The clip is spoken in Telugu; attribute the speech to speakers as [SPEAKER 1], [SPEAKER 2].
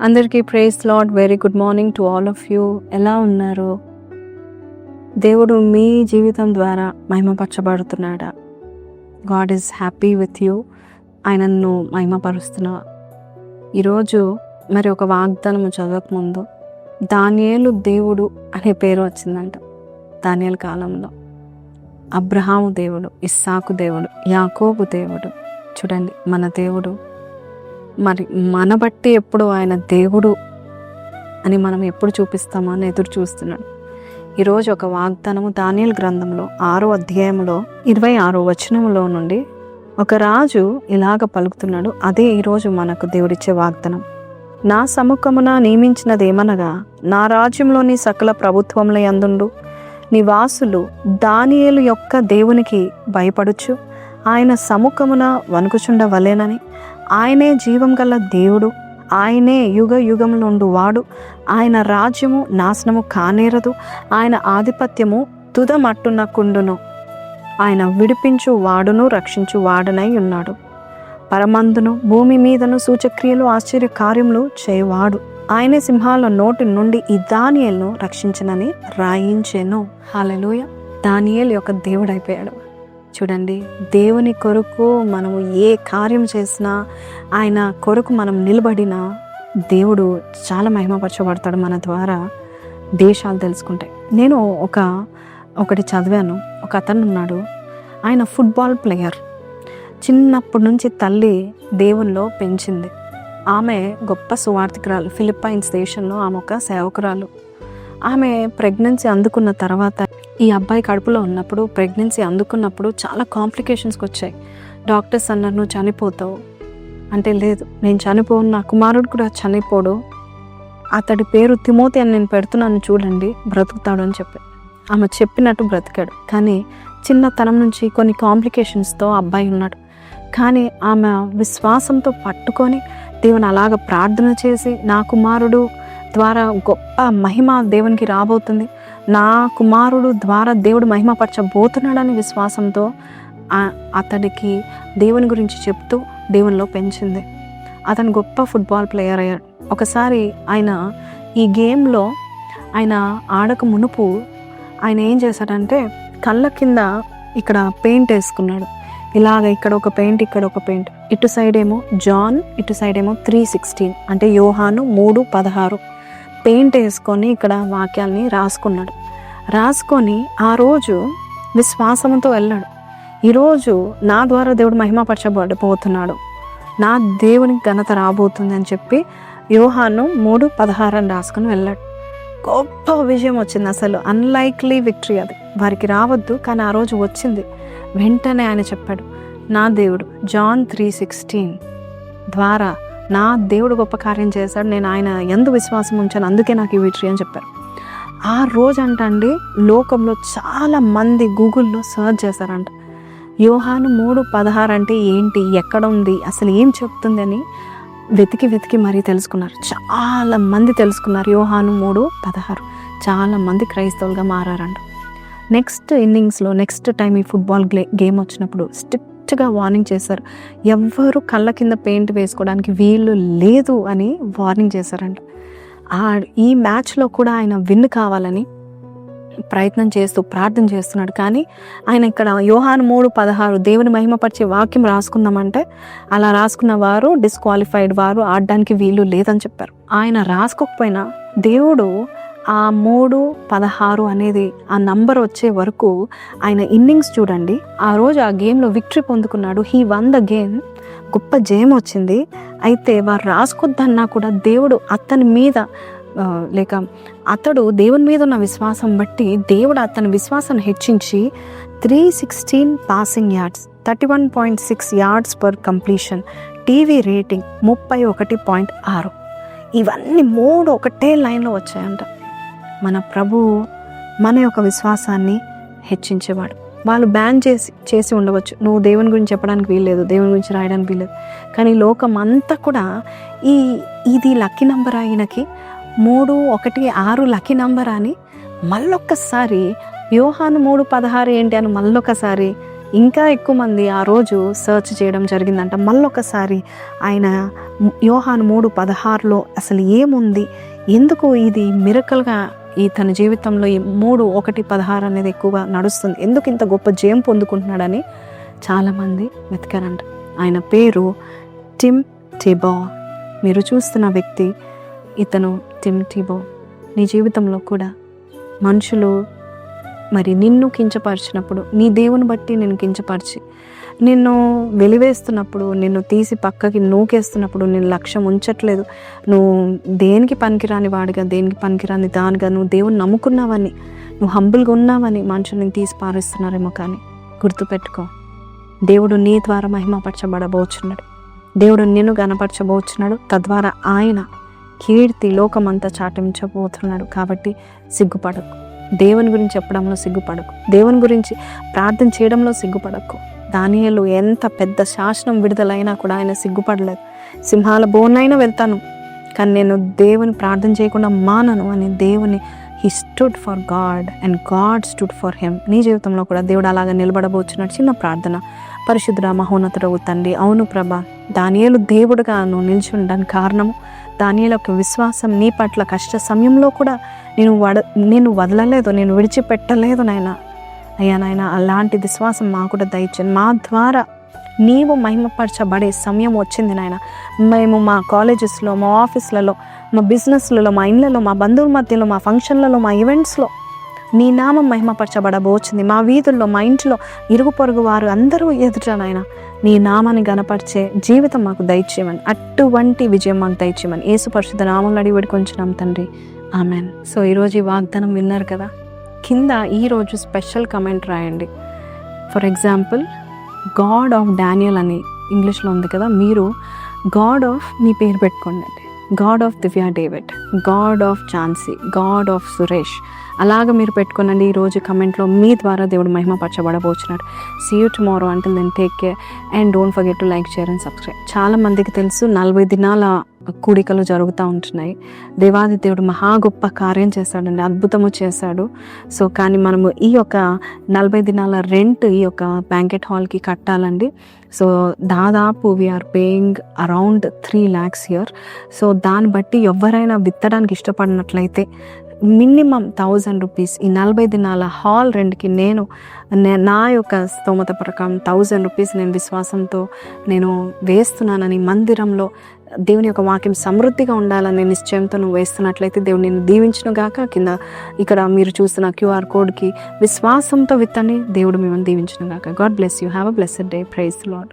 [SPEAKER 1] అందరికీ praise lord. Very good morning to all of you. ఎలా ఉన్నారు? దేవుడు మీ జీవితం ద్వారా మహిమపరచబడుతున్నాడా? God is happy with you. ఆయనను మహిమపరుస్తున్నా. ఈరోజు మరి ఒక వాగ్దానము చదవకముందు దానియేలు దేవుడు అనే పేరు వచ్చిందంట. దానియేలు కాలంలో అబ్రహాము దేవుడు, ఇస్సాకు దేవుడు, యాకోబు దేవుడు. చూడండి, మన దేవుడు మరి మన బట్టి ఎప్పుడు ఆయన దేవుడు అని మనం ఎప్పుడు చూపిస్తామా అని ఎదురు చూస్తున్నాడు. ఈరోజు ఒక వాగ్దానము దానియేలు గ్రంథంలో 6వ అధ్యాయంలో 26వ వచనంలో నుండి ఒక రాజు ఇలాగ పలుకుతున్నాడు. అదే ఈరోజు మనకు దేవుడిచ్చే వాగ్దానం. నా సముఖమున నియమించినదేమనగా, నా రాజ్యంలోని సకల ప్రభుత్వముల యందుండు నివాసులు దానియేలు యొక్క దేవునికి భయపడుచు ఆయన సముఖమున వణుకుచుండవలెనని, ఆయనే జీవం గల దేవుడు, ఆయనే యుగ యుగములుండు వాడు, ఆయన రాజ్యము నాశనము కానేరదు, ఆయన ఆధిపత్యము తుదమట్టునకుండును, ఆయన విడిపించు వాడును రక్షించు వాడనై ఉన్నాడు, పరమందును భూమి మీదను సూచక్రియలు ఆశ్చర్య కార్యములు చేయవాడు, ఆయనే సింహాల నోటి నుండి ఈ దానియేలును రక్షించనని రాయించెను. హల్లెలూయా. దానియేలు యొక్క దేవుడు అయిపోయాడు. చూడండి, దేవుని కొరకు మనము ఏ కార్యం చేసినా, ఆయన కొరకు మనం నిలబడినా దేవుడు చాలా మహిమపరచబడతాడు మన ద్వారా. దేశాలు తెలుసుకుంటాయి. నేను ఒకటి చదివాను. ఒక అతను ఉన్నాడు, ఆయన ఫుట్బాల్ ప్లేయర్. చిన్నప్పటి నుంచి తల్లి దేవునిలో పెంచింది. ఆమె గొప్ప సువార్థికురాలు. ఫిలిప్పైన్స్ దేశంలో ఆమె ఒక సేవకురాలు. ఆమె ప్రెగ్నెన్సీ అందుకున్న తర్వాత, ఈ అబ్బాయి కడుపులో ఉన్నప్పుడు, ప్రెగ్నెన్సీ అందుకున్నప్పుడు చాలా కాంప్లికేషన్స్కి వచ్చాయి. డాక్టర్స్ అన్నారు, నువ్వు చనిపోతావు అంటే, లేదు నేను చనిపోను, నా కుమారుడు కూడా చనిపోడు, అతడి పేరు తిమోతి అని నేను పెడుతున్నాను, చూడండి బ్రతుకుతాడు అని చెప్పి ఆమె చెప్పినట్టు బ్రతికాడు. కానీ చిన్నతనం నుంచి కొన్ని కాంప్లికేషన్స్తో అబ్బాయి ఉన్నాడు. కానీ ఆమె విశ్వాసంతో పట్టుకొని దేవుని అలాగ ప్రార్థన చేసి, నా కుమారుడు ద్వారా గొప్ప మహిమ దేవునికి రాబోతుంది, నా కుమారుడు ద్వారా దేవుడు మహిమపరచబోతున్నాడని విశ్వాసంతో అతడికి దేవుని గురించి చెప్తూ దేవునిలో పెంచింది. అతను గొప్ప ఫుట్బాల్ ప్లేయర్ అయ్యాడు. ఒకసారి ఆయన ఈ గేమ్లో ఆయన ఆడక మునుపు ఆయన ఏం చేశాడంటే, కళ్ళ కింద ఇక్కడ పెయింట్ వేసుకున్నాడు. ఇలాగ ఇక్కడ ఒక పెయింట్, ఇక్కడ ఒక పెయింట్, ఇటు సైడ్ ఏమో జాన్, ఇటు సైడ్ ఏమో 3:16 అంటే యోహాను 3:16 పెయింట్ వేసుకొని ఇక్కడ వాక్యాల్ని రాసుకున్నాడు. రాసుకొని ఆ రోజు విశ్వాసంతో వెళ్ళాడు. ఈరోజు నా ద్వారా దేవుడు మహిమపరచబడిపోతున్నాడు, నా దేవునికి ఘనత రాబోతుంది అని చెప్పి యోహాను 3:16 అని రాసుకొని వెళ్ళాడు. గొప్ప విజయం వచ్చింది. అసలు అన్లైక్లీ విక్టరీ. అది వారికి రావద్దు, కానీ ఆ రోజు వచ్చింది. వెంటనే ఆయన చెప్పాడు, నా దేవుడు జాన్ 3:16 ద్వారా నా దేవుడు గొప్ప కార్యం చేశాడు, నేను ఆయన యందు విశ్వాసం ఉంచాను, అందుకే నాకు ఈ విక్టరీ అని చెప్పారు. ఆ రోజు అంటండి, లోకంలో చాలా మంది గూగుల్లో సర్చ్ చేశారంట, యోహాను 3:16 అంటే ఏంటి, ఎక్కడ ఉంది, అసలు ఏం చెప్తుంది అని వెతికి మరీ తెలుసుకున్నారు. చాలా మంది తెలుసుకున్నారు యోహాను 3:16. చాలా మంది క్రైస్తవులుగా మారారంట. నెక్స్ట్ ఇన్నింగ్స్లో నెక్స్ట్ టైం ఈ ఫుట్బాల్ గేమ్ వచ్చినప్పుడు స్ట్రిక్ట్గా వార్నింగ్ చేశారు. ఎవ్వరు కళ్ళ కింద పెయింట్ వేసుకోవడానికి వీలు లేదు అని వార్నింగ్ చేశారంట. ఈ మ్యాచ్లో కూడా ఆయన విన్ కావాలని ప్రయత్నం చేస్తూ ప్రార్థన చేస్తున్నాడు. కానీ ఆయన ఇక్కడ యోహాను 3:16 దేవుని మహిమపరిచే వాక్యం రాసుకుందామంటే, అలా రాసుకున్న వారు డిస్క్వాలిఫైడ్, వారు ఆడడానికి వీలు లేదని చెప్పారు. ఆయన రాసుకోకపోయినా దేవుడు ఆ 3:16 అనేది ఆ నంబర్ వచ్చే వరకు ఆయన ఇన్నింగ్స్ చూడండి, ఆ రోజు ఆ గేమ్లో విక్టరీ పొందుకున్నాడు. He one the game. గొప్ప జయం వచ్చింది. అయితే వారు రాసుకొద్దన్నా కూడా దేవుడు అతని మీద అతడు దేవుని మీద ఉన్న విశ్వాసం బట్టి దేవుడు అతని విశ్వాసాన్ని హెచ్చించి 316 passing yards, 31.6 yards per completion, TV rating 31.6, ఇవన్నీ 3 ఒకటే లైన్లో వచ్చాయంట. మన ప్రభువు మన యొక్క విశ్వాసాన్ని హెచ్చించేవాడు. వాళ్ళు బ్యాన్ చేసి ఉండవచ్చు, నువ్వు దేవుని గురించి చెప్పడానికి వీల్లేదు, దేవుని గురించి రాయడానికి వీల్లేదు, కానీ లోకం అంతా కూడా ఇది లక్కీ నంబర్, ఆయనకి 316 లక్కీ నంబర్ అని మళ్ళొక్కసారి యోహాను 3:16 ఏంటి అని మళ్ళొకసారి ఇంకా ఎక్కువ మంది ఆ రోజు సర్చ్ చేయడం జరిగిందంట. మళ్ళొకసారి ఆయన యోహాను 3:16లో అసలు ఏముంది, ఎందుకు ఇది మిరకల్గా ఈ తన జీవితంలో ఈ 3:1-16 అనేది ఎక్కువగా నడుస్తుంది, ఎందుకు ఇంత గొప్ప జయం పొందుకుంటున్నాడని చాలామంది వెతికారంట. ఆయన పేరు టిమ్ టిబో. మీరు చూస్తున్న వ్యక్తి ఇతను టిమ్ టిబో. నీ జీవితంలో కూడా మనుషులు మరి నిన్ను కించపరిచినప్పుడు, నీ దేవుని బట్టి నిన్ను కించపరిచి నిన్ను వెలివేస్తున్నప్పుడు, నిన్ను తీసి పక్కకి నూకేస్తున్నప్పుడు, నేను లక్ష్యం ఉంచట్లేదు, నువ్వు దేనికి పనికిరాని వాడిగా, దేనికి పనికిరాని దానిగా, నువ్వు దేవుని నమ్ముకున్నావని, నువ్వు హంబుల్గా ఉన్నావని మనుషుల్ని తీసి పారేస్తున్నారేమో. కానీ గుర్తుపెట్టుకో, దేవుడు నీ ద్వారా మహిమపరచబడబోచున్నాడు. దేవుడు నిన్ను గణపరచబోచున్నాడు. తద్వారా ఆయన కీర్తి లోకమంతా చాటించబోతున్నాడు. కాబట్టి సిగ్గుపడకు. దేవుని గురించి చెప్పడంలో సిగ్గుపడకు. దేవుని గురించి ప్రార్థన చేయడంలో సిగ్గుపడకు. దానియేలు ఎంత పెద్ద శాసనం విడుదలైనా కూడా ఆయన సిగ్గుపడలేదు. సింహాల బోనైనా వెళ్తాను, కానీ నేను దేవుని ప్రార్థన చేయకుండా మానను అని దేవుని he stood for God and God stood for him. నీ జీవితంలో కూడా దేవుడు అలాగా నిలబడబోచున్నాడు. చిన్న ప్రార్థన. పరిశుద్ధ మహోన్నతుడవు తండ్రి, అవును ప్రభా, దానియేలు దేవుడుగా నువ్వు నిలిచి ఉండడానికి కారణము దానియేలు యొక్క విశ్వాసం నీ పట్ల కష్ట సమయంలో కూడా నేను వదలలేదు, నేను విడిచిపెట్టలేదు నాయన. అయ్యా నాయన, అలాంటి విశ్వాసం మాకు కూడా దయచేయండి. మా ద్వారా నీవు మహిమపరచబడే సమయం వచ్చింది నాయన. మేము మా కాలేజెస్లో, మా ఆఫీస్లలో, మా బిజినెస్లలో, మా ఇళ్ళలో, మా బంధువుల మధ్యలో, మా ఫంక్షన్లలో, మా ఈవెంట్స్లో నీ నామం మహిమపరచబడబోచింది. మా వీధుల్లో, మా ఇంట్లో, ఇరుగు పొరుగు వారు అందరూ ఎదుట నాయన నీ నామాన్ని గణపరిచే జీవితం మాకు దయచేయమని, అటువంటి విజయం మాకు దయచేయమని యేసు పరిశుద్ధ నామంలో అడిగి వేడుకొంచున్నాం తండ్రి, ఆమెన్. సో ఈరోజు ఈ వాగ్దానం విన్నారు కదా. కింద ఈరోజు స్పెషల్ కమెంట్ రాయండి. For example, God of Daniel అని ఇంగ్లీష్లో ఉంది కదా, మీరు గాడ్ ఆఫ్ మీ పేరు పెట్టుకోండి. God of Divya David, God of Jhansi, God of Suresh, అలాగ మీరు పెట్టుకోనండి. ఈరోజు కమెంట్లో మీ ద్వారా దేవుడు మహిమపరచబడబోచున్నాడు. See you tomorrow. Until then take care and don't forget to like, share and subscribe. చాలామందికి తెలుసు 40 దినాల కూడికలు జరుగుతూ ఉంటున్నాయి. దేవాది దేవుడు మహా గొప్ప కార్యం చేశాడండి, అద్భుతము చేశాడు. సో కానీ మనము ఈ యొక్క 40 దినాల రెంట్ ఈ యొక్క బ్యాంకెట్ హాల్కి కట్టాలండి. సో దాదాపు we are paying around 3 lakhs year. So దాన్ని బట్టి ఎవరైనా విత్తడానికి ఇష్టపడినట్లయితే మినిమం 1000 రూపీస్ ఈ 40 దినాల హాల్ రెంట్కి నా యొక్క స్తోమత ప్రకారం 1000 రూపీస్ నేను విశ్వాసంతో నేను వేస్తున్నానని, మందిరంలో దేవుని యొక్క వాక్యం సమృద్ధిగా ఉండాలని నిశ్చయంతో నువ్వు వేస్తున్నట్లయితే దేవుడు నిన్ను దీవించును గాక. కింద ఇక్కడ మీరు చూస్తున్న QR కోడ్కి విశ్వాసంతో విత్తండి. దేవుడు మిమ్మల్ని దీవించును గాక. God bless you. Have a blessed day. Praise the lord.